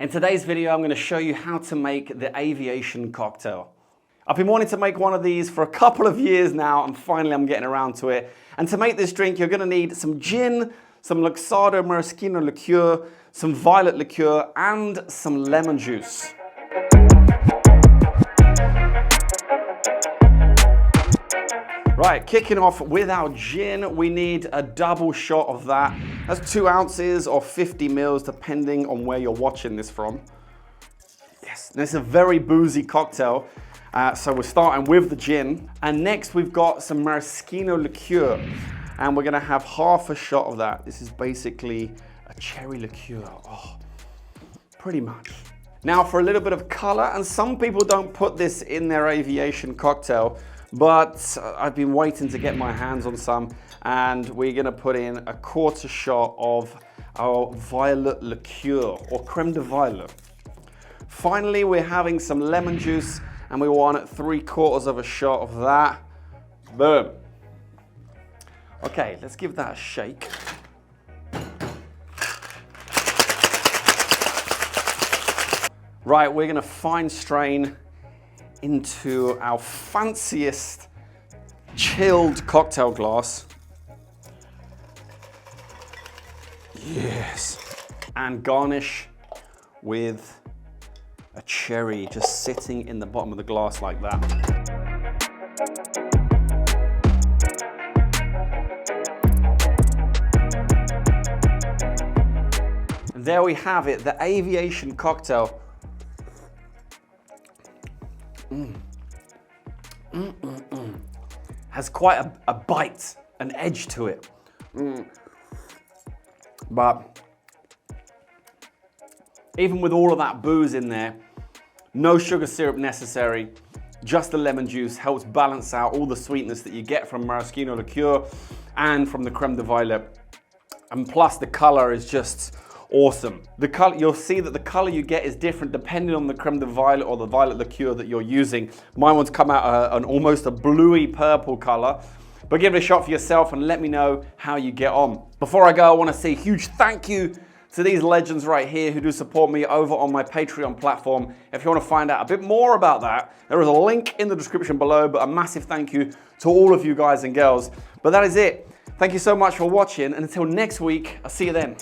In today's video, I'm going to show you how to make the Aviation Cocktail. I've been wanting to make one of these for a couple of years now, and finally I'm getting around to it. And to make this drink, you're going to need some gin, some Luxardo maraschino liqueur, some violet liqueur, and some lemon juice. Right, kicking off with our gin, we need a double shot of that. That's 2 ounces or 50 mils, depending on where you're watching this from. Yes, and it's a very boozy cocktail. So we're starting with the gin. And next we've got some maraschino liqueur. And we're gonna have half a shot of that. This is basically a cherry liqueur. Oh, pretty much. Now for a little bit of color, and some people don't put this in their Aviation Cocktail, but I've been waiting to get my hands on some, and we're gonna put in a 1/4 shot of our violet liqueur, or creme de violet. Finally, we're having some lemon juice, and we want 3/4 of a shot of that. Boom. Okay, let's give that a shake. Right, we're gonna fine strain into our fanciest chilled cocktail glass. Yes. And garnish with a cherry just sitting in the bottom of the glass like that. And there we have it, the Aviation Cocktail. Has quite a bite, an edge to it. But even with all of that booze in there, no sugar syrup necessary, just the lemon juice helps balance out all the sweetness that you get from maraschino liqueur and from the creme de violet. And plus the color is just awesome. The color, you'll see that the color you get is different depending on the creme de violet or the violet liqueur that you're using. My one's come out an almost a bluey purple color, but give it a shot for yourself and let me know how you get on. Before I go, I want to say a huge thank you to these legends right here who do support me over on my Patreon platform. If you want to find out a bit more about that, there is a link in the description below, but a massive thank you to all of you guys and girls. But that is it. Thank you so much for watching, and until next week, I'll see you then.